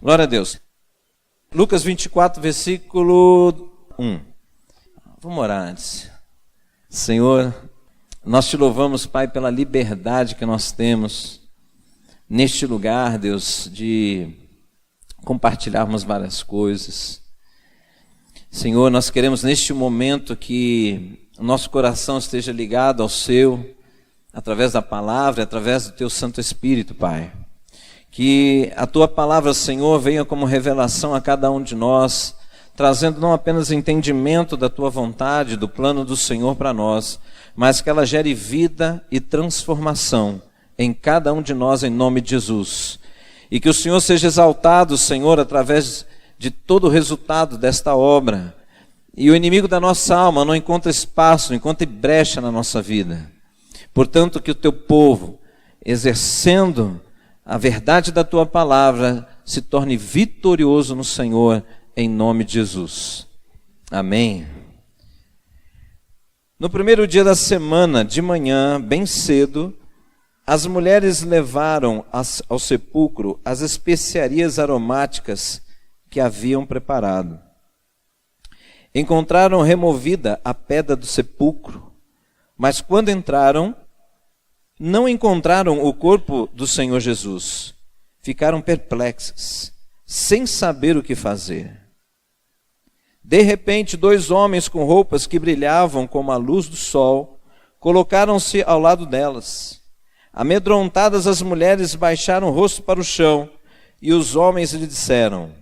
Glória a Deus. Lucas 24, versículo 1. Vamos orar antes. Senhor, nós te louvamos, Pai, pela liberdade que nós temos neste lugar, Deus, de compartilharmos várias coisas. Senhor, nós queremos neste momento que o nosso coração esteja ligado ao Seu, através da palavra, através do Teu Santo Espírito, Pai. Que a Tua palavra, Senhor, venha como revelação a cada um de nós, trazendo não apenas entendimento da Tua vontade, do plano do Senhor para nós, mas que ela gere vida e transformação em cada um de nós, em nome de Jesus. E que o Senhor seja exaltado, Senhor, através de todo o resultado desta obra. E o inimigo da nossa alma não encontra espaço, não encontra brecha na nossa vida. Portanto, que o Teu povo, exercendo a verdade da Tua palavra, se torne vitorioso no Senhor, em nome de Jesus. Amém. No primeiro dia da semana, de manhã, bem cedo, as mulheres levaram ao sepulcro as especiarias aromáticas que haviam preparado. Encontraram removida a pedra do sepulcro, mas quando entraram, não encontraram o corpo do Senhor Jesus. Ficaram perplexas, sem saber o que fazer. De repente, 2 homens com roupas que brilhavam como a luz do sol, colocaram-se ao lado delas. Amedrontadas, as mulheres baixaram o rosto para o chão, e os homens lhe disseram: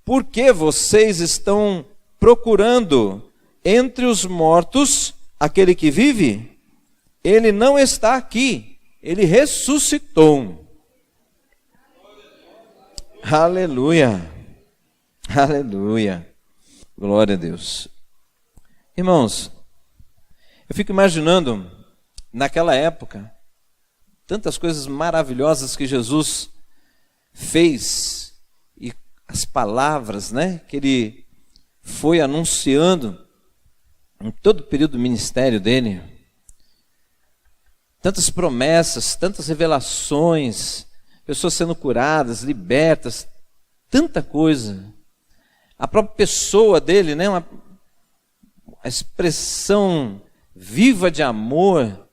por que vocês estão procurando entre os mortos aquele que vive? Ele não está aqui, ele ressuscitou. Aleluia, aleluia, glória a Deus. Irmãos, eu fico imaginando, naquela época, tantas coisas maravilhosas que Jesus fez, e as palavras, que Ele foi anunciando em todo o período do ministério dele. Tantas promessas, tantas revelações, pessoas sendo curadas, libertas, tanta coisa. A própria pessoa dele, uma expressão viva de amor.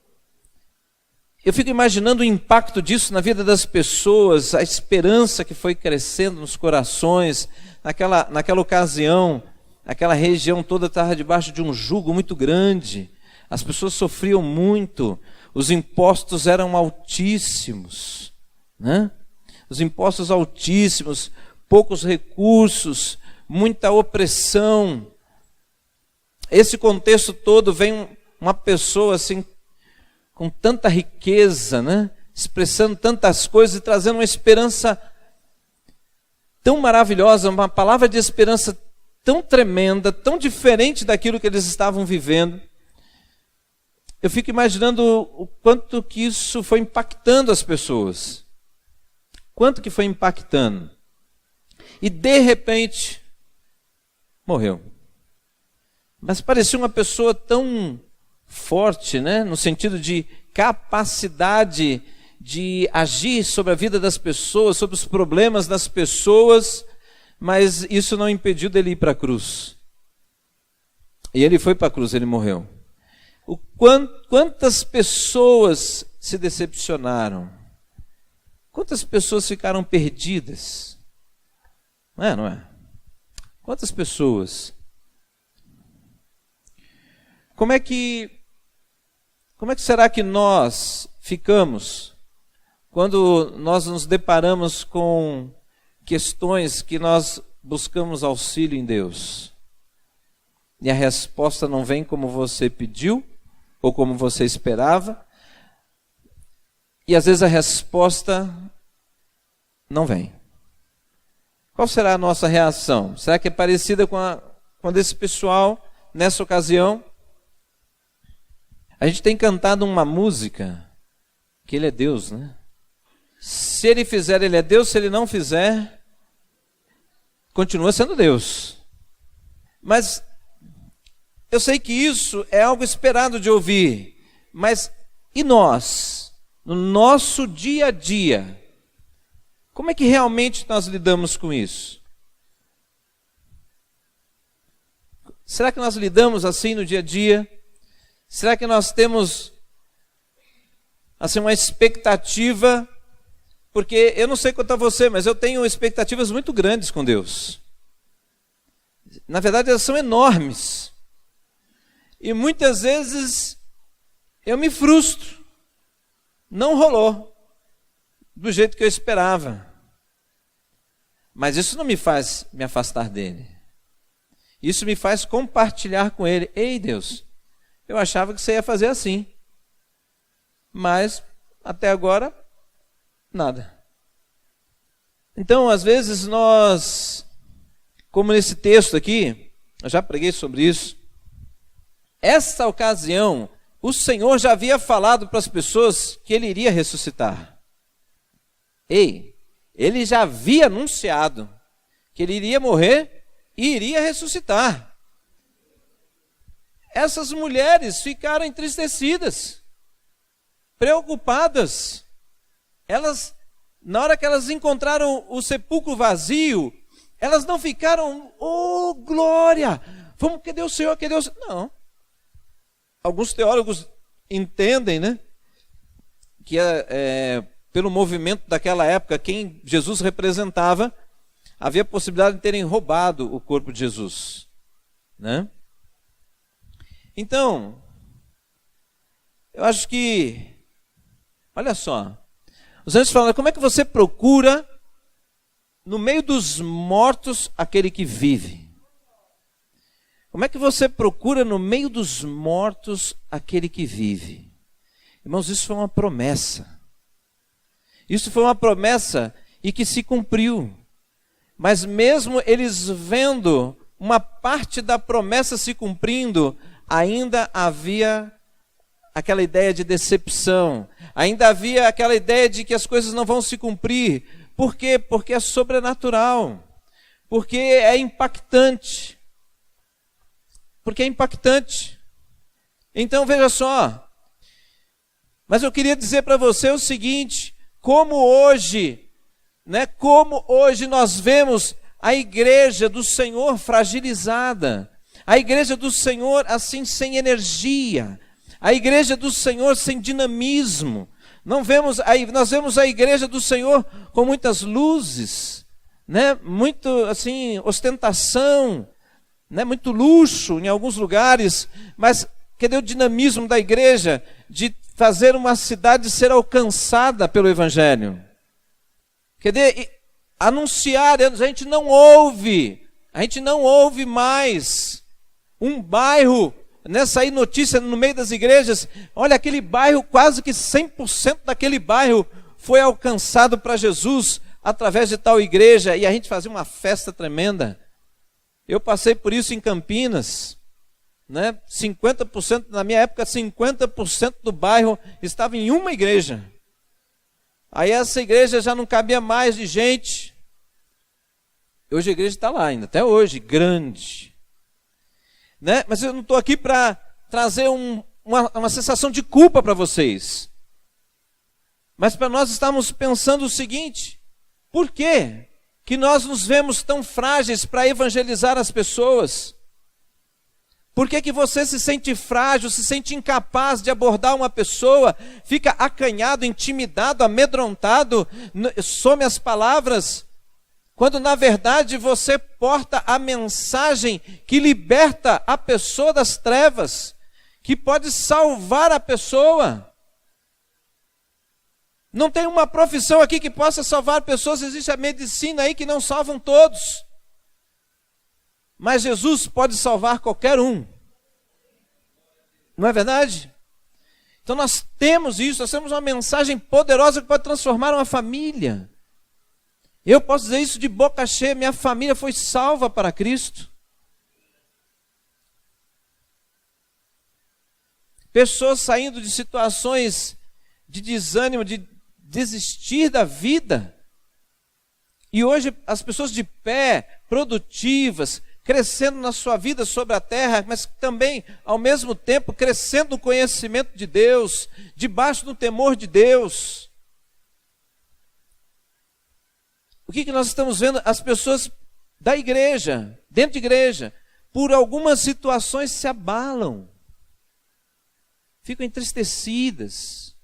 Eu fico imaginando o impacto disso na vida das pessoas, a esperança que foi crescendo nos corações. Naquela ocasião, aquela região toda estava debaixo de um jugo muito grande. As pessoas sofriam muito. Os impostos eram altíssimos, Os impostos altíssimos, poucos recursos, muita opressão. Esse contexto todo vem uma pessoa assim, com tanta riqueza, expressando tantas coisas e trazendo uma esperança tão maravilhosa, uma palavra de esperança tão tremenda, tão diferente daquilo que eles estavam vivendo. Eu fico imaginando o quanto que isso foi impactando as pessoas. Quanto que foi impactando. E de repente, morreu. Mas parecia uma pessoa tão forte, no sentido de capacidade de agir sobre a vida das pessoas, sobre os problemas das pessoas, mas isso não impediu dele ir para a cruz. E ele foi para a cruz, ele morreu. Quantas pessoas se decepcionaram? Quantas pessoas ficaram perdidas? Não é? Quantas pessoas? Como é que será que nós ficamos quando nós nos deparamos com questões que nós buscamos auxílio em Deus? E a resposta não vem como você pediu, ou como você esperava, e às vezes a resposta não vem. Qual será a nossa reação? Será que é parecida com a desse pessoal nessa ocasião? A gente tem cantado uma música que Ele é Deus, Se Ele fizer, Ele é Deus. Se Ele não fizer, continua sendo Deus. Mas eu sei que isso é algo esperado de ouvir, mas E nós, no nosso dia a dia, como é que realmente nós lidamos com isso? Será que nós lidamos assim no dia a dia? Será que nós temos assim uma expectativa? Porque eu não sei quanto a você, mas eu tenho expectativas muito grandes com Deus. Na verdade, elas são enormes. E muitas vezes eu me frustro. Não rolou do jeito que eu esperava. Mas isso não me faz me afastar dele. Isso me faz compartilhar com ele. Ei, Deus, eu achava que você ia fazer assim. Mas até agora, nada. Então, às vezes nós, como nesse texto aqui, eu já preguei sobre isso. Essa ocasião, o Senhor já havia falado para as pessoas que ele iria ressuscitar. Ei, ele já havia anunciado que ele iria morrer e iria ressuscitar. Essas mulheres ficaram entristecidas, preocupadas. Elas, na hora que elas encontraram o sepulcro vazio, elas não ficaram, oh glória, vamos, cadê o Senhor, cadê o Senhor? Não. Alguns teólogos entendem, né, que pelo movimento daquela época, quem Jesus representava, havia possibilidade de terem roubado o corpo de Jesus, né? Então, eu acho que, olha só, os anjos falam, como é que você procura no meio dos mortos aquele que vive? Como é que você procura no meio dos mortos aquele que vive? Irmãos, isso foi uma promessa. Isso foi uma promessa e que se cumpriu. Mas mesmo eles vendo uma parte da promessa se cumprindo, ainda havia aquela ideia de decepção. Ainda havia aquela ideia de que as coisas não vão se cumprir. Por quê? Porque é sobrenatural. Porque é impactante. Porque é impactante. Então veja só. Mas eu queria dizer para você o seguinte, como hoje nós vemos a igreja do Senhor fragilizada, a igreja do Senhor assim sem energia, a igreja do Senhor sem dinamismo. Nós vemos a igreja do Senhor com muitas luzes, né? Muito assim ostentação, né? Muito luxo em alguns lugares, mas cadê o dinamismo da igreja de fazer uma cidade ser alcançada pelo Evangelho? Cadê anunciar? A gente não ouve mais um bairro, sair notícia no meio das igrejas, olha, aquele bairro, quase que 100% daquele bairro foi alcançado para Jesus através de tal igreja, e a gente fazia uma festa tremenda. Eu passei por isso em Campinas, né? 50%, na minha época, 50% do bairro estava em uma igreja. Aí essa igreja já não cabia mais de gente. Hoje a igreja está lá ainda, até hoje, grande. Né? Mas eu não estou aqui para trazer uma sensação de culpa para vocês. Mas para nós estamos pensando o seguinte, por quê que nós nos vemos tão frágeis para evangelizar as pessoas? Por que você se sente frágil, se sente incapaz de abordar uma pessoa, fica acanhado, intimidado, amedrontado, some as palavras, quando na verdade você porta a mensagem que liberta a pessoa das trevas, que pode salvar a pessoa? Não tem uma profissão aqui que possa salvar pessoas, existe a medicina aí que não salvam todos. Mas Jesus pode salvar qualquer um. Não é verdade? Então nós temos isso, nós temos uma mensagem poderosa que pode transformar uma família. Eu posso dizer isso de boca cheia, minha família foi salva para Cristo. Pessoas saindo de situações de desânimo, de desistir da vida. E hoje as pessoas de pé, produtivas, crescendo na sua vida sobre a terra, mas também, ao mesmo tempo, crescendo no conhecimento de Deus, debaixo do temor de Deus. O que nós estamos vendo? As pessoas da igreja, dentro de igreja, por algumas situações se abalam, ficam entristecidas,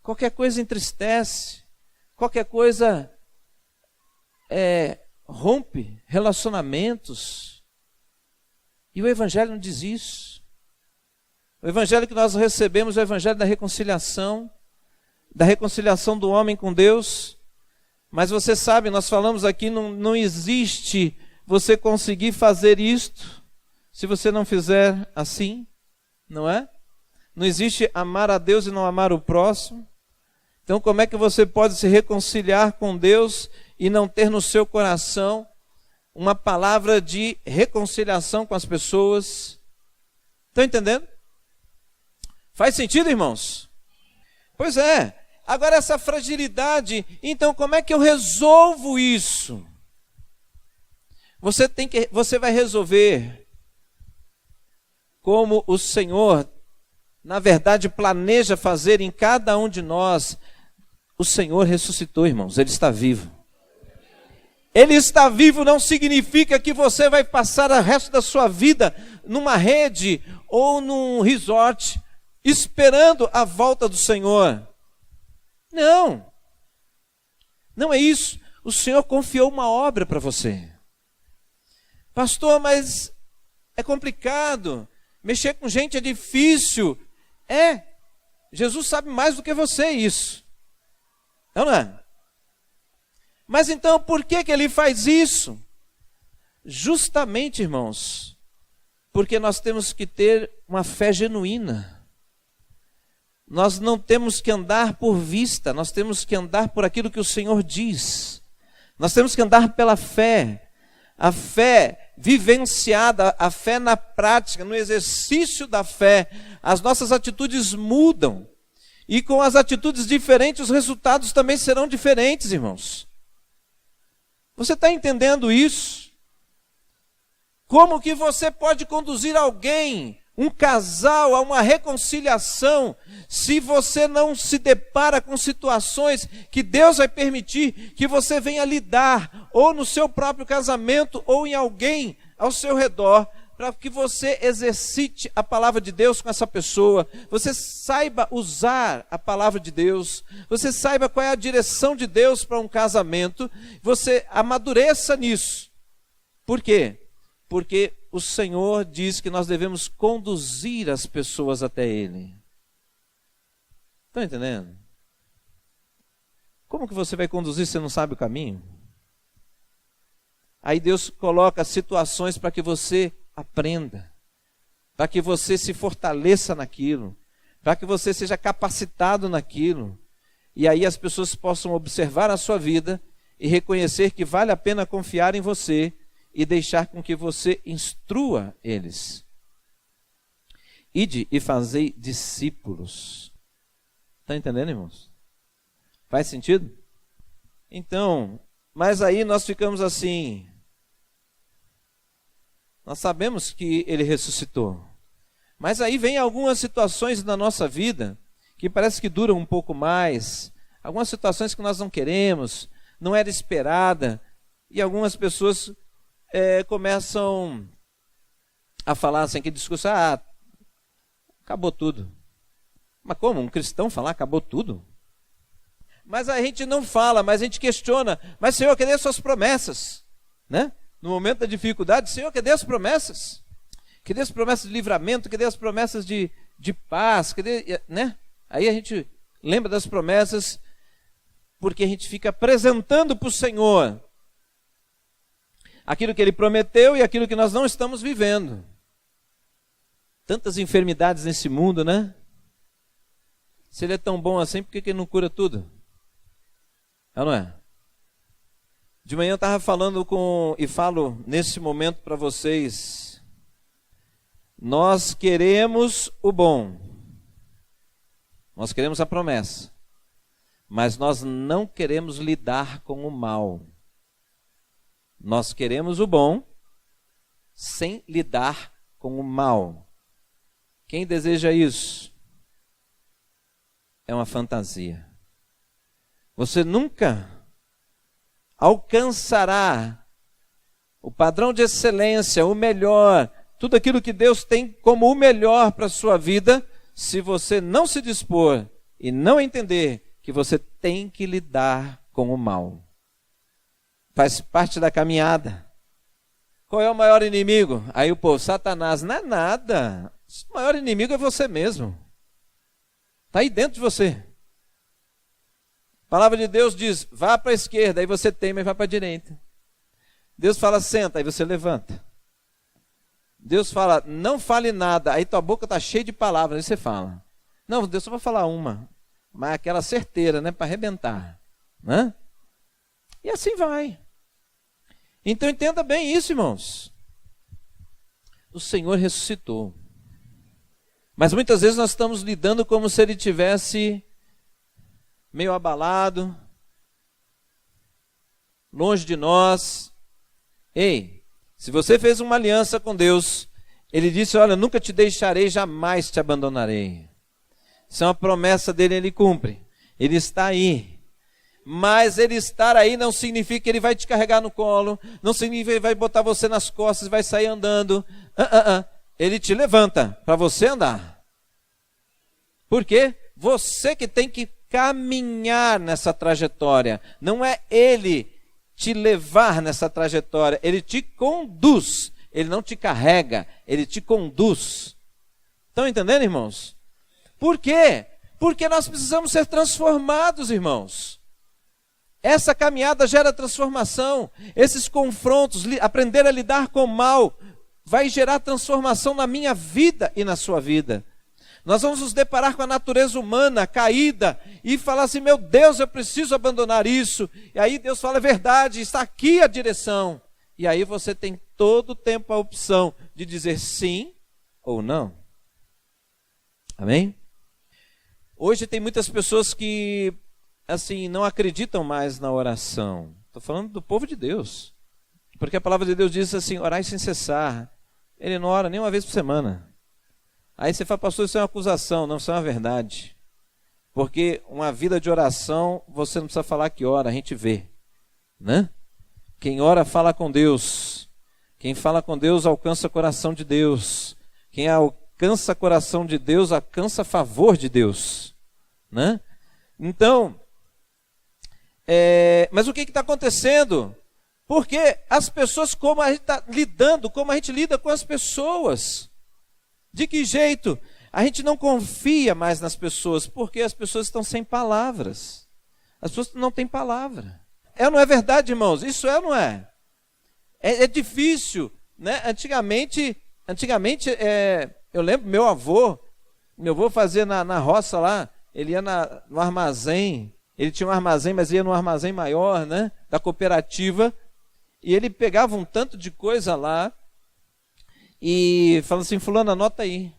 qualquer coisa entristece, qualquer coisa rompe relacionamentos. E o Evangelho não diz isso. O Evangelho que nós recebemos é o Evangelho da reconciliação do homem com Deus. Mas você sabe, nós falamos aqui, não existe você conseguir fazer isto se você não fizer assim, não é? Não existe amar a Deus e não amar o próximo. Então como é que você pode se reconciliar com Deus e não ter no seu coração uma palavra de reconciliação com as pessoas? Estão entendendo? Faz sentido, irmãos? Pois é. Agora essa fragilidade, então como é que eu resolvo isso? Você vai resolver como o Senhor, na verdade, planeja fazer em cada um de nós. O Senhor ressuscitou, irmãos, Ele está vivo. Ele está vivo não significa que você vai passar o resto da sua vida numa rede ou num resort, esperando a volta do Senhor. Não, não é isso. O Senhor confiou uma obra para você. Pastor, mas é complicado, mexer com gente é difícil. Jesus sabe mais do que você isso. Não é? Mas então por que Ele faz isso? Justamente, irmãos, porque nós temos que ter uma fé genuína. Nós não temos que andar por vista, nós temos que andar por aquilo que o Senhor diz. Nós temos que andar pela fé. A fé vivenciada, a fé na prática, no exercício da fé. As nossas atitudes mudam. E com as atitudes diferentes, os resultados também serão diferentes, irmãos. Você está entendendo isso? Como que você pode conduzir alguém, um casal, a uma reconciliação, se você não se depara com situações que Deus vai permitir que você venha lidar, ou no seu próprio casamento, ou em alguém ao seu redor, para que você exercite a palavra de Deus com essa pessoa, você saiba usar a palavra de Deus, você saiba qual é a direção de Deus para um casamento, você amadureça nisso. Por quê? Porque o Senhor diz que nós devemos conduzir as pessoas até Ele. Estão entendendo? Como que você vai conduzir se você não sabe o caminho? Aí Deus coloca situações para que você aprenda, para que você se fortaleça naquilo, para que você seja capacitado naquilo. E aí as pessoas possam observar a sua vida e reconhecer que vale a pena confiar em você e deixar com que você instrua eles. Ide e fazei discípulos. Está entendendo, irmãos? Faz sentido? Então, mas aí nós ficamos assim. Nós sabemos que Ele ressuscitou. Mas aí vem algumas situações na nossa vida que parece que duram um pouco mais. Algumas situações que nós não queremos, não era esperada. E algumas pessoas começam a falar assim, aquele discurso, acabou tudo. Mas como? Um cristão falar acabou tudo? Mas a gente não fala, mas a gente questiona. Mas Senhor, cadê as suas promessas? Né? No momento da dificuldade, Senhor, cadê as promessas? Cadê as promessas de livramento? Cadê as promessas de paz? Cadê, né? Aí a gente lembra das promessas, porque a gente fica apresentando para o Senhor aquilo que Ele prometeu e aquilo que nós não estamos vivendo. Tantas enfermidades nesse mundo, né? Se Ele é tão bom assim, por que Ele não cura tudo? Não é? De manhã eu estava falando e falo nesse momento para vocês. Nós queremos o bom. Nós queremos a promessa. Mas nós não queremos lidar com o mal. Nós queremos o bom, sem lidar com o mal. Quem deseja isso? É uma fantasia. Você nunca alcançará o padrão de excelência, o melhor, tudo aquilo que Deus tem como o melhor para a sua vida, se você não se dispor e não entender que você tem que lidar com o mal. Faz parte da caminhada. Qual é o maior inimigo? Aí o povo, Satanás. Não é nada. O maior inimigo é você mesmo. Está aí dentro de você. A palavra de Deus diz, vá para a esquerda, aí você teme e vai para a direita. Deus fala, senta, aí você levanta. Deus fala, não fale nada, aí tua boca está cheia de palavras, aí você fala. Não, Deus só vai falar uma, mas aquela certeira, né, para arrebentar. Né? E assim vai. Então entenda bem isso, irmãos. O Senhor ressuscitou. Mas muitas vezes nós estamos lidando como se ele tivesse meio abalado, longe de nós. Ei, se você fez uma aliança com Deus, ele disse, olha, nunca te deixarei, jamais te abandonarei. Isso é uma promessa dele, ele cumpre. Ele está aí. Mas ele estar aí não significa que ele vai te carregar no colo, não significa que ele vai botar você nas costas e vai sair andando. Ele te levanta para você andar. Por quê? Você que tem que caminhar nessa trajetória. Não é ele te levar nessa trajetória, ele te conduz. Ele não te carrega, ele te conduz. Estão entendendo, irmãos? Por quê? Porque nós precisamos ser transformados, irmãos. Essa caminhada gera transformação. Esses confrontos, aprender a lidar com o mal, vai gerar transformação na minha vida e na sua vida. Nós vamos nos deparar com a natureza humana caída e falar assim, meu Deus, eu preciso abandonar isso. E aí Deus fala, é verdade, está aqui a direção. E aí você tem todo o tempo a opção de dizer sim ou não. Amém? Hoje tem muitas pessoas que, assim, não acreditam mais na oração. Estou falando do povo de Deus. Porque a palavra de Deus diz assim, orai sem cessar. Ele não ora nem uma vez por semana. Aí você fala, pastor, isso é uma acusação. Não, isso é uma verdade. Porque uma vida de oração, você não precisa falar que ora, a gente vê. Né? Quem ora fala com Deus. Quem fala com Deus alcança o coração de Deus. Quem alcança o coração de Deus, alcança favor de Deus. Né? Então, mas o que está acontecendo? Porque as pessoas, como a gente está lidando, como a gente lida com as pessoas. De que jeito? A gente não confia mais nas pessoas, porque as pessoas estão sem palavras. As pessoas não têm palavra. É ou não é verdade, irmãos? Isso é ou não é? É difícil, né? Antigamente, eu lembro, meu avô fazia na roça lá, ele ia no armazém, ele tinha um armazém, mas ia no armazém maior, né? Da cooperativa, e ele pegava um tanto de coisa lá, e falando assim, fulano, anota aí.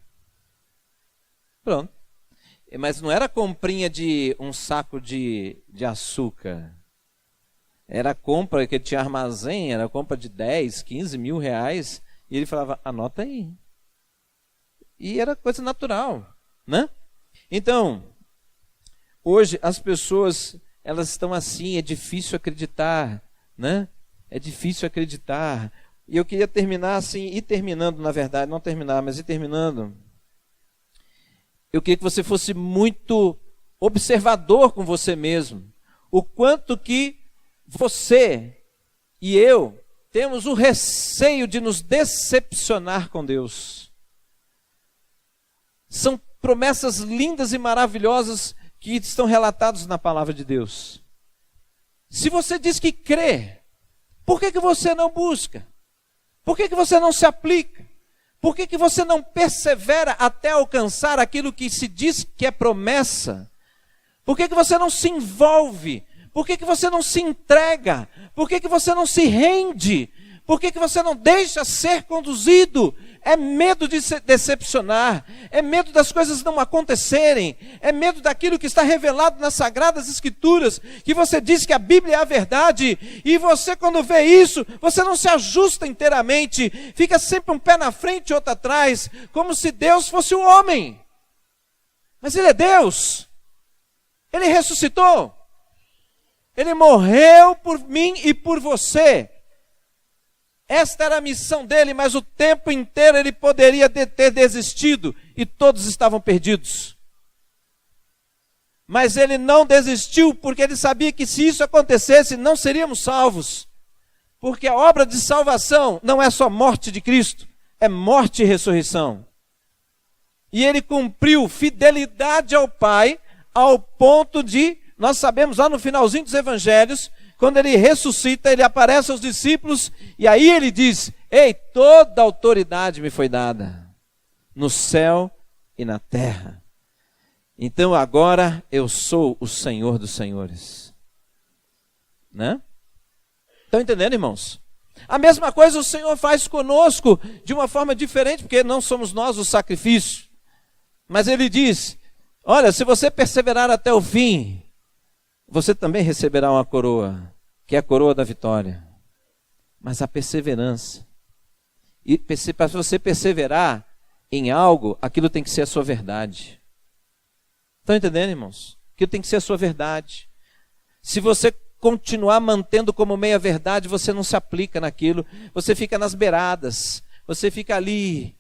Pronto. Mas não era comprinha de um saco de açúcar. Era compra que ele tinha armazém, era compra de 10, 15 mil reais. E ele falava, anota aí. E era coisa natural, né? Então, hoje as pessoas, elas estão assim, é difícil acreditar, né? É difícil acreditar. E eu queria terminar assim, ir terminando, na verdade, não terminar, mas ir terminando. Eu queria que você fosse muito observador com você mesmo. O quanto que você e eu temos o receio de nos decepcionar com Deus. São promessas lindas e maravilhosas que estão relatadas na palavra de Deus. Se você diz que crê, por que você não busca? Por que você não se aplica? Por que você não persevera até alcançar aquilo que se diz que é promessa? Por que você não se envolve? Por que você não se entrega? Por que você não se rende? Por que você não deixa ser conduzido é medo de se decepcionar, é medo das coisas não acontecerem, é medo daquilo que está revelado nas Sagradas Escrituras, que você diz que a Bíblia é a verdade, e você quando vê isso, você não se ajusta inteiramente, fica sempre um pé na frente e outro atrás, como se Deus fosse o homem. Mas Ele é Deus, Ele ressuscitou, Ele morreu por mim e por você. Esta era a missão dele, mas o tempo inteiro ele poderia ter desistido e todos estavam perdidos. Mas ele não desistiu porque ele sabia que se isso acontecesse não seríamos salvos. Porque a obra de salvação não é só morte de Cristo, é morte e ressurreição. E ele cumpriu fidelidade ao Pai ao ponto de, nós sabemos lá no finalzinho dos evangelhos, quando ele ressuscita, ele aparece aos discípulos, e aí ele diz, ei, toda autoridade me foi dada, no céu e na terra. Então agora eu sou o Senhor dos senhores. Né? Estão entendendo, irmãos? A mesma coisa o Senhor faz conosco, de uma forma diferente, porque não somos nós o sacrifício. Mas ele diz, olha, se você perseverar até o fim, você também receberá uma coroa, que é a coroa da vitória. Mas a perseverança. E para você perseverar em algo, aquilo tem que ser a sua verdade. Estão entendendo, irmãos? Aquilo tem que ser a sua verdade. Se você continuar mantendo como meia verdade, você não se aplica naquilo. Você fica nas beiradas. Você fica ali,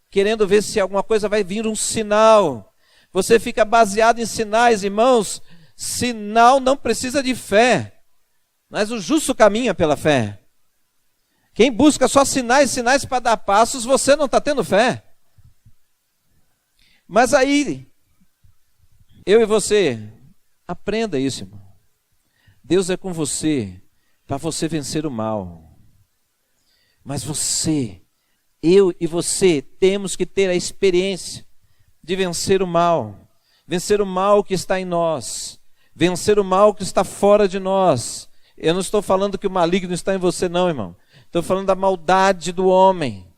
querendo ver se alguma coisa vai vir, um sinal. Você fica baseado em sinais, irmãos. Sinal não precisa de fé, mas o justo caminha pela fé. Quem busca só sinais para dar passos, você não está tendo fé. Mas aí, eu e você, aprenda isso, irmão. Deus é com você, para você vencer o mal. Mas você, eu e você, temos que ter a experiência de vencer o mal. Vencer o mal que está em nós. Vencer o mal que está fora de nós. Eu não estou falando que o maligno está em você não, irmão. Estou falando da maldade do homem.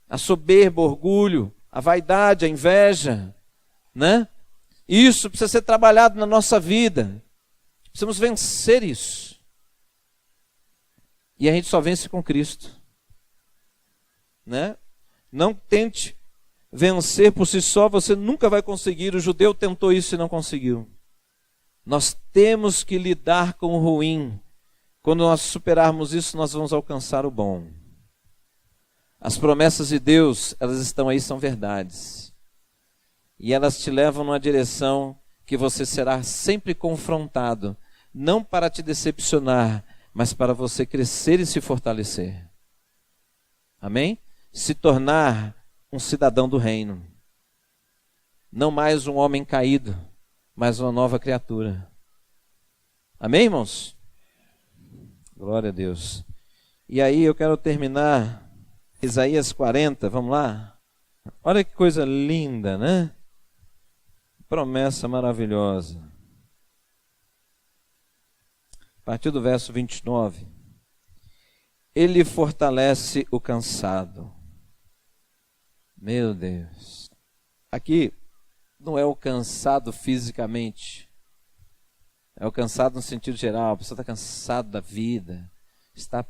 A soberba, o orgulho, a vaidade, a inveja. Né? Isso precisa ser trabalhado na nossa vida. Precisamos vencer isso. E a gente só vence com Cristo. Né? Não tente vencer por si só, você nunca vai conseguir. O judeu tentou isso e não conseguiu. Nós temos que lidar com o ruim. Quando nós superarmos isso, nós vamos alcançar o bom. As promessas de Deus, elas estão aí, são verdades. E elas te levam numa direção que você será sempre confrontado. Não para te decepcionar, mas para você crescer e se fortalecer. Amém? Se tornar um cidadão do reino. Não mais um homem caído, mas uma nova criatura. Amém, irmãos? Glória a Deus. E aí eu quero terminar Isaías 40, vamos lá? Olha que coisa linda, né? Promessa maravilhosa. A partir do verso 29. Ele fortalece o cansado. Meu Deus. Aqui não é o cansado fisicamente. É o cansado no sentido geral. A pessoa está cansada da vida. Está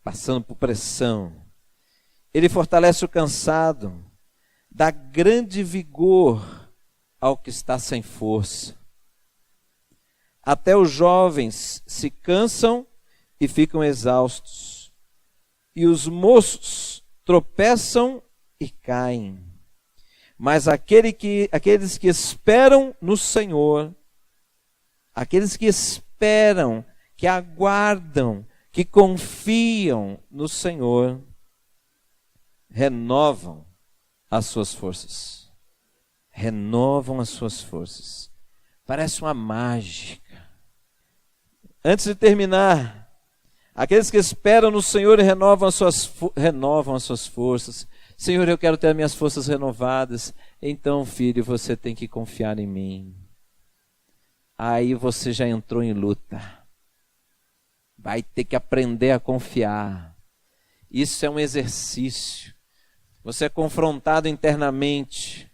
passando por pressão. Ele fortalece o cansado. Dá grande vigor ao que está sem força. Até os jovens se cansam e ficam exaustos. E os moços tropeçam e caem. Mas aqueles que esperam no Senhor, aqueles que esperam, que aguardam, que confiam no Senhor, renovam as suas forças. Renovam as suas forças. Parece uma mágica. Antes de terminar, aqueles que esperam no Senhor e renovam as suas forças. Senhor, eu quero ter as minhas forças renovadas. Então, filho, você tem que confiar em mim. Aí você já entrou em luta. Vai ter que aprender a confiar. Isso é um exercício. você é confrontado internamente,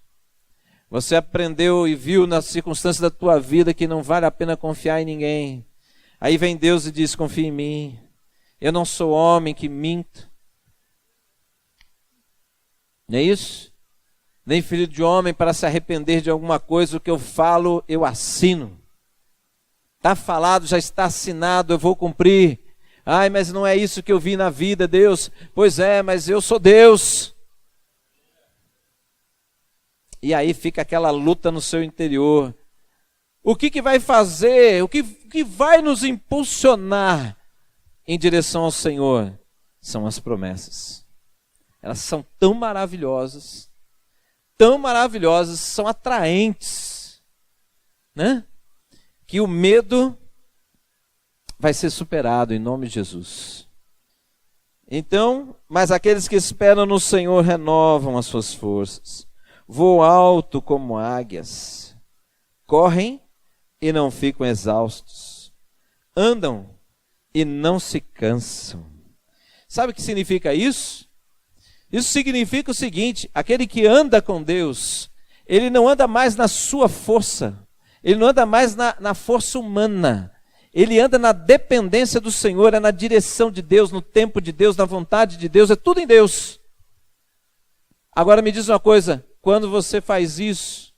você aprendeu e viu nas circunstâncias da tua vida que não vale a pena confiar em ninguém. Aí vem Deus e diz: confia em mim, eu não sou homem que minto. Não é isso? Nem filho de homem para se arrepender de alguma coisa. O que eu falo, eu assino. Está falado, já está assinado, eu vou cumprir. Ai, mas não é isso que eu vi na vida, Deus. Pois é, mas eu sou Deus. E aí fica aquela luta no seu interior. O que vai fazer, o que vai nos impulsionar em direção ao Senhor? São as promessas. Elas são tão maravilhosas, são atraentes, né? Que o medo vai ser superado em nome de Jesus. Então, mas aqueles que esperam no Senhor renovam as suas forças, voam alto como águias, correm e não ficam exaustos, andam e não se cansam. Sabe o que significa isso? Isso significa o seguinte: aquele que anda com Deus, ele não anda mais na sua força, ele não anda mais na força humana, ele anda na dependência do Senhor, é na direção de Deus, no tempo de Deus, na vontade de Deus, é tudo em Deus. Agora me diz uma coisa, quando você faz isso,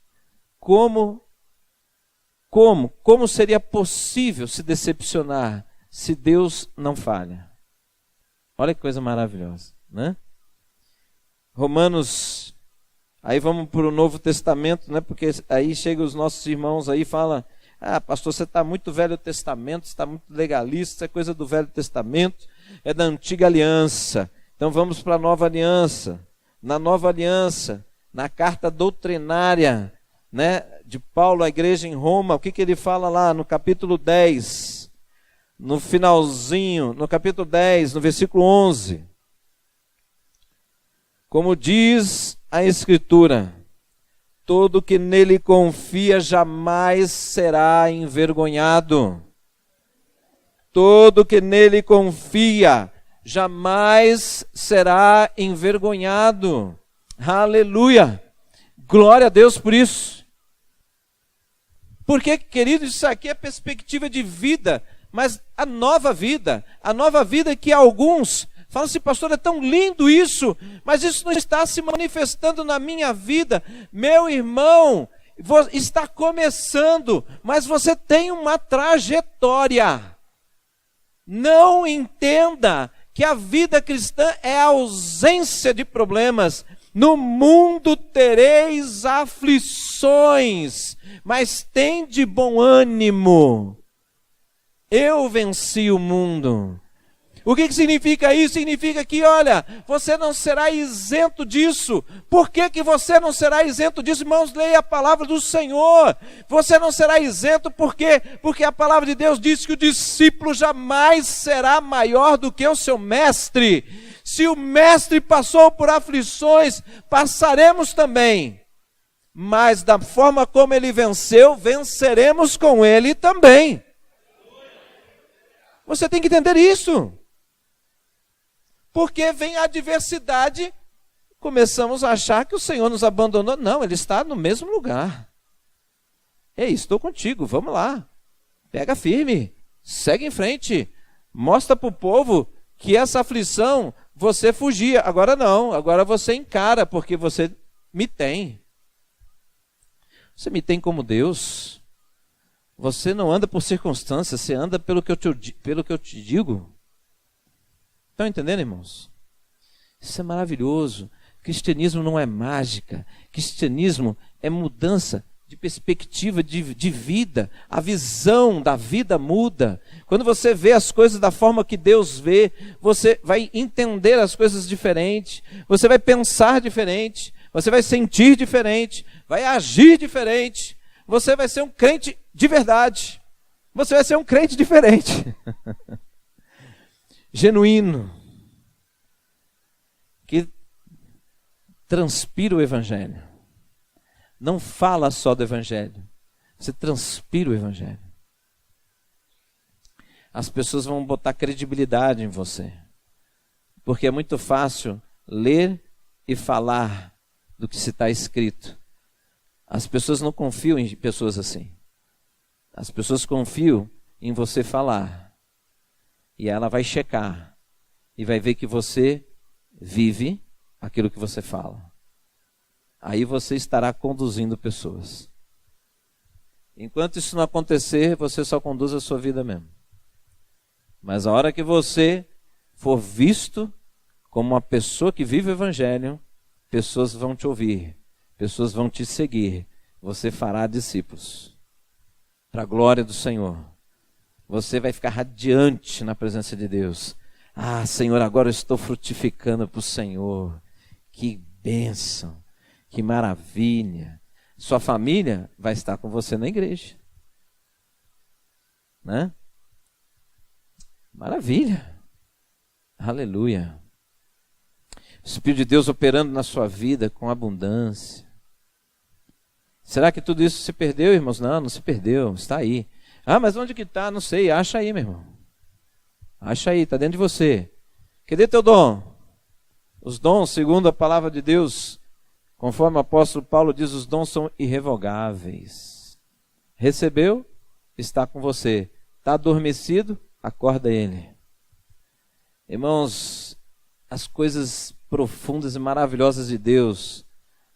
como seria possível se decepcionar se Deus não falha? Olha que coisa maravilhosa, né? Romanos, aí vamos para o Novo Testamento, né? Porque aí chegam os nossos irmãos aí e falam: ah, pastor, você está muito Velho Testamento, você está muito legalista, isso é coisa do Velho Testamento, é da antiga aliança. Então vamos para a nova aliança. Na nova aliança, na carta doutrinária, né, de Paulo à igreja em Roma, o que ele fala lá no capítulo 10, no finalzinho, no capítulo 10, no versículo 11. Como diz a Escritura, todo que nele confia jamais será envergonhado. Todo que nele confia jamais será envergonhado. Aleluia! Glória a Deus por isso. Porque, queridos, isso aqui é perspectiva de vida, mas a nova vida que alguns falam assim: pastor, é tão lindo isso, mas isso não está se manifestando na minha vida. Meu irmão, está começando, mas você tem uma trajetória. Não entenda que a vida cristã é a ausência de problemas. No mundo tereis aflições, mas tende bom ânimo. Eu venci o mundo. O que significa isso? Significa que, olha, você não será isento disso. Por que você não será isento disso? Irmãos, leia a palavra do Senhor. Você não será isento, por quê? Porque a palavra de Deus diz que o discípulo jamais será maior do que o seu mestre. Se o mestre passou por aflições, passaremos também. Mas da forma como ele venceu, venceremos com ele também. Você tem que entender isso. Porque vem a adversidade, começamos a achar que o Senhor nos abandonou. Não, Ele está no mesmo lugar. Ei, estou contigo, vamos lá. Pega firme, segue em frente. Mostra para o povo que essa aflição você fugia. Agora não, agora você encara, porque você me tem. Você me tem como Deus. Você não anda por circunstâncias, você anda pelo que eu te digo. Estão entendendo, irmãos? Isso é maravilhoso. Cristianismo não é mágica. Cristianismo é mudança de perspectiva de vida. A visão da vida muda. Quando você vê as coisas da forma que Deus vê, você vai entender as coisas diferente. Você vai pensar diferente. Você vai sentir diferente. Vai agir diferente. Você vai ser um crente de verdade. Você vai ser um crente diferente. Genuíno, que transpira o Evangelho. Não fala só do Evangelho, você transpira o Evangelho. As pessoas vão botar credibilidade em você, porque é muito fácil ler e falar do que se está escrito. As pessoas não confiam em pessoas assim. As pessoas confiam em você falar. E ela vai checar. E vai ver que você vive aquilo que você fala. Aí você estará conduzindo pessoas. Enquanto isso não acontecer, você só conduz a sua vida mesmo. Mas a hora que você for visto como uma pessoa que vive o Evangelho, pessoas vão te ouvir, pessoas vão te seguir, você fará discípulos. Para a glória do Senhor. Você vai ficar radiante na presença de Deus. Ah, Senhor, agora eu estou frutificando para o Senhor. Que bênção, que maravilha. Sua família vai estar com você na igreja. Né? Maravilha. Aleluia. O Espírito de Deus operando na sua vida com abundância. Será que tudo isso se perdeu, irmãos? Não, não se perdeu, está aí. Ah, mas onde que está? Não sei, acha aí, meu irmão. Acha aí, está dentro de você. Cadê teu dom? Os dons, segundo a palavra de Deus, conforme o apóstolo Paulo diz, os dons são irrevogáveis. Recebeu, está com você. Está adormecido, acorda ele. Irmãos, as coisas profundas e maravilhosas de Deus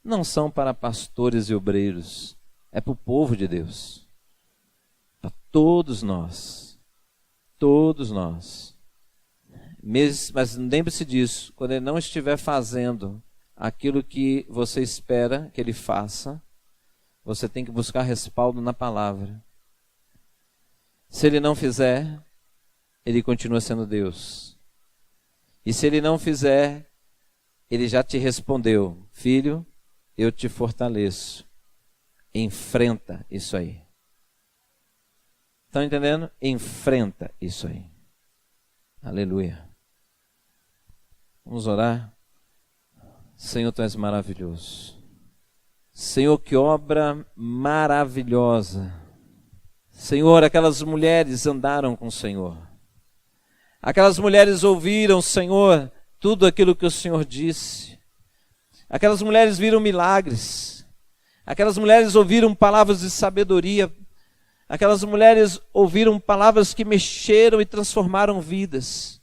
não são para pastores e obreiros, é para o povo de Deus. Para todos nós. Todos nós. Mas lembre-se disso, quando ele não estiver fazendo aquilo que você espera que ele faça, você tem que buscar respaldo na palavra. Se ele não fizer, ele continua sendo Deus. E se ele não fizer, ele já te respondeu: filho, eu te fortaleço. Enfrenta isso aí. Estão entendendo? Enfrenta isso aí. Aleluia. Vamos orar. Senhor, tu és maravilhoso. Senhor, que obra maravilhosa. Senhor, aquelas mulheres andaram com o Senhor. Aquelas mulheres ouviram, Senhor, tudo aquilo que o Senhor disse. Aquelas mulheres viram milagres. Aquelas mulheres ouviram palavras de sabedoria. Aquelas mulheres ouviram palavras que mexeram e transformaram vidas.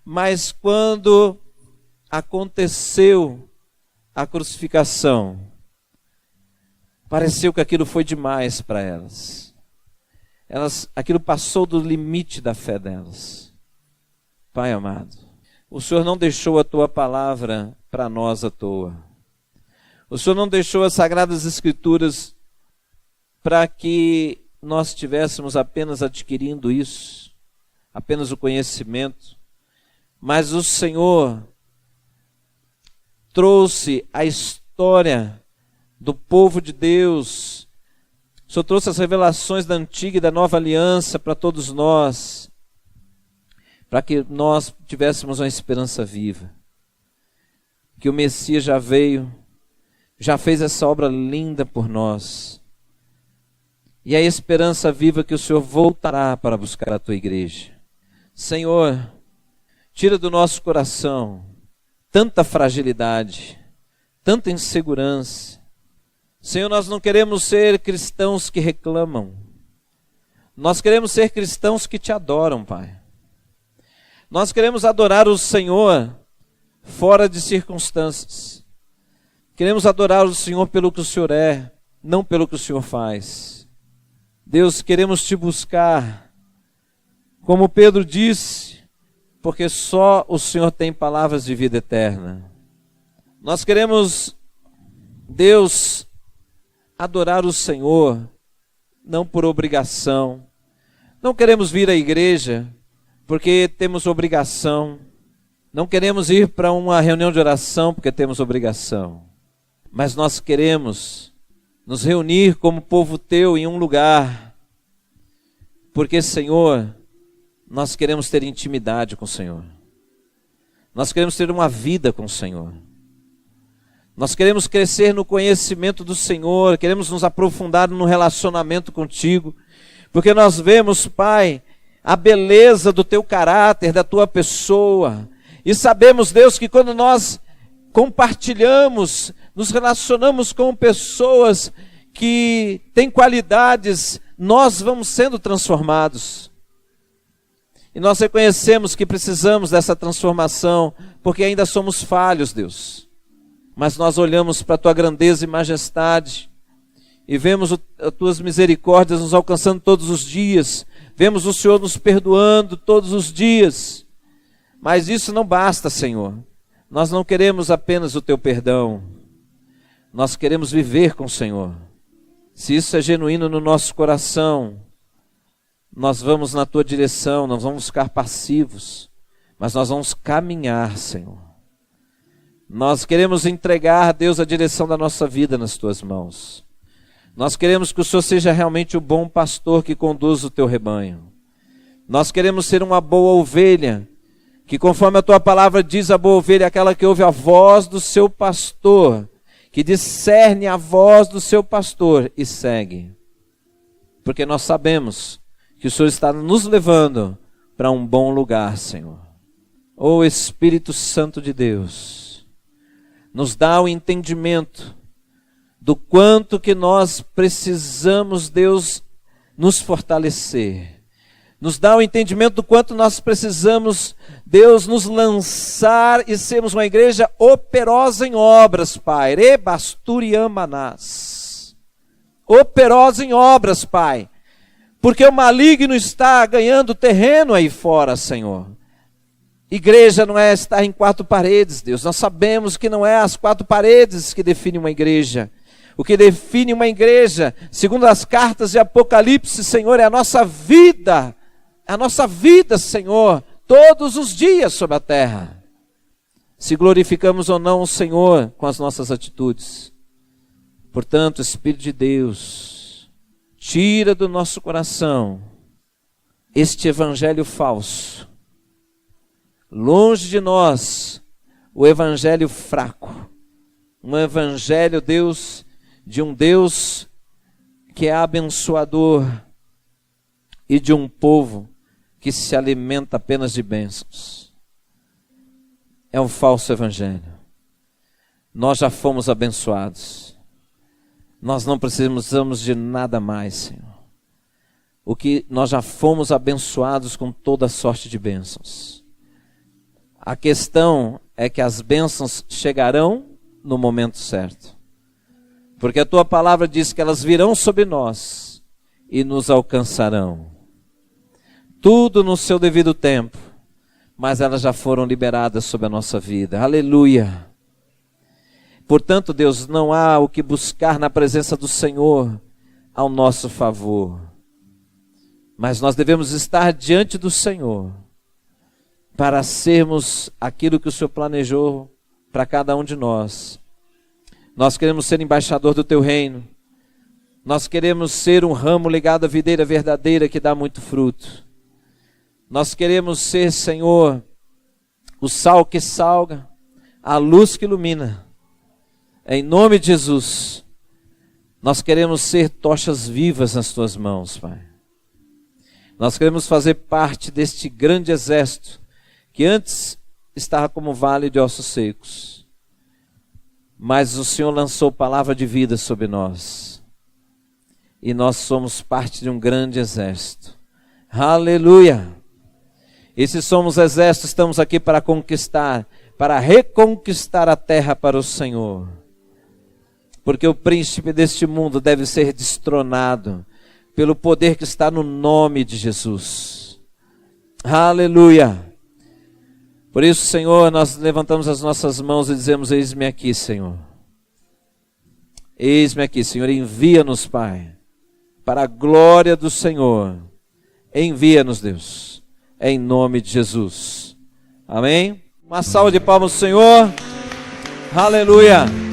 Mas quando aconteceu a crucificação, pareceu que aquilo foi demais para elas. Aquilo passou do limite da fé delas. Pai amado, o Senhor não deixou a tua palavra para nós à toa. O Senhor não deixou as Sagradas Escrituras para que nós estivéssemos apenas adquirindo isso, apenas o conhecimento, mas o Senhor trouxe a história do povo de Deus. O Senhor trouxe as revelações da antiga e da nova aliança para todos nós, para que nós tivéssemos uma esperança viva, que o Messias já veio, já fez essa obra linda por nós, e a esperança viva que o Senhor voltará para buscar a tua igreja. Senhor, tira do nosso coração tanta fragilidade, tanta insegurança. Senhor, nós não queremos ser cristãos que reclamam. Nós queremos ser cristãos que te adoram, Pai. Nós queremos adorar o Senhor fora de circunstâncias. Queremos adorar o Senhor pelo que o Senhor é, não pelo que o Senhor faz. Deus, queremos te buscar, como Pedro disse, porque só o Senhor tem palavras de vida eterna. Nós queremos, Deus, adorar o Senhor, não por obrigação. Não queremos vir à igreja porque temos obrigação. Não queremos ir para uma reunião de oração porque temos obrigação. Mas nós queremos nos reunir como povo teu em um lugar, porque, Senhor, nós queremos ter intimidade com o Senhor. Nós queremos ter uma vida com o Senhor. Nós queremos crescer no conhecimento do Senhor, queremos nos aprofundar no relacionamento contigo, porque nós vemos, Pai, a beleza do teu caráter, da tua pessoa, e sabemos, Deus, que quando nós compartilhamos, nos relacionamos com pessoas que têm qualidades, nós vamos sendo transformados. E nós reconhecemos que precisamos dessa transformação, porque ainda somos falhos, Deus. Mas nós olhamos para a Tua grandeza e majestade, e vemos as Tuas misericórdias nos alcançando todos os dias, vemos o Senhor nos perdoando todos os dias. Mas isso não basta, Senhor. Nós não queremos apenas o Teu perdão, nós queremos viver com o Senhor. Se isso é genuíno no nosso coração, nós vamos na Tua direção, não vamos ficar passivos, mas nós vamos caminhar, Senhor. Nós queremos entregar, Deus, a direção da nossa vida nas Tuas mãos. Nós queremos que o Senhor seja realmente o bom pastor que conduz o Teu rebanho. Nós queremos ser uma boa ovelha, que conforme a Tua palavra diz, a boa ovelha é aquela que ouve a voz do seu pastor, que discerne a voz do seu pastor e segue. Porque nós sabemos que o Senhor está nos levando para um bom lugar, Senhor. Ó Espírito Santo de Deus, nos dá o entendimento do quanto que nós precisamos, Deus, nos fortalecer. Nos dá o entendimento do quanto nós precisamos, Deus, nos lançar e sermos uma igreja operosa em obras, Pai. Rebasturiamanás. Operosa em obras, Pai. Porque o maligno está ganhando terreno aí fora, Senhor. Igreja não é estar em quatro paredes, Deus. Nós sabemos que não é as quatro paredes que definem uma igreja. O que define uma igreja, segundo as cartas de Apocalipse, Senhor, é a nossa vida. É a nossa vida, Senhor, todos os dias sobre a terra. Se glorificamos ou não o Senhor com as nossas atitudes. Portanto, Espírito de Deus, tira do nosso coração este evangelho falso. Longe de nós o evangelho fraco. Um evangelho, Deus, de um Deus que é abençoador e de um povo que se alimenta apenas de bênçãos. É um falso evangelho. Nós já fomos abençoados. Nós não precisamos de nada mais, Senhor. O que nós já fomos abençoados com toda sorte de bênçãos. A questão é que as bênçãos chegarão no momento certo. Porque a Tua palavra diz que elas virão sobre nós e nos alcançarão. Tudo no seu devido tempo, mas elas já foram liberadas sobre a nossa vida. Aleluia! Portanto, Deus, não há o que buscar na presença do Senhor ao nosso favor. Mas nós devemos estar diante do Senhor para sermos aquilo que o Senhor planejou para cada um de nós. Nós queremos ser embaixador do Teu reino. Nós queremos ser um ramo ligado à videira verdadeira que dá muito fruto. Nós queremos ser, Senhor, o sal que salga, a luz que ilumina. Em nome de Jesus, nós queremos ser tochas vivas nas Tuas mãos, Pai. Nós queremos fazer parte deste grande exército que antes estava como vale de ossos secos. Mas o Senhor lançou palavra de vida sobre nós. E nós somos parte de um grande exército. Aleluia! E se somos exército, estamos aqui para conquistar, para reconquistar a terra para o Senhor. Porque o príncipe deste mundo deve ser destronado pelo poder que está no nome de Jesus. Aleluia! Por isso, Senhor, nós levantamos as nossas mãos e dizemos: eis-me aqui, Senhor. Eis-me aqui, Senhor. Envia-nos, Pai, para a glória do Senhor. Envia-nos, Deus, em nome de Jesus. Amém? Uma salva de palmas ao Senhor. Aleluia.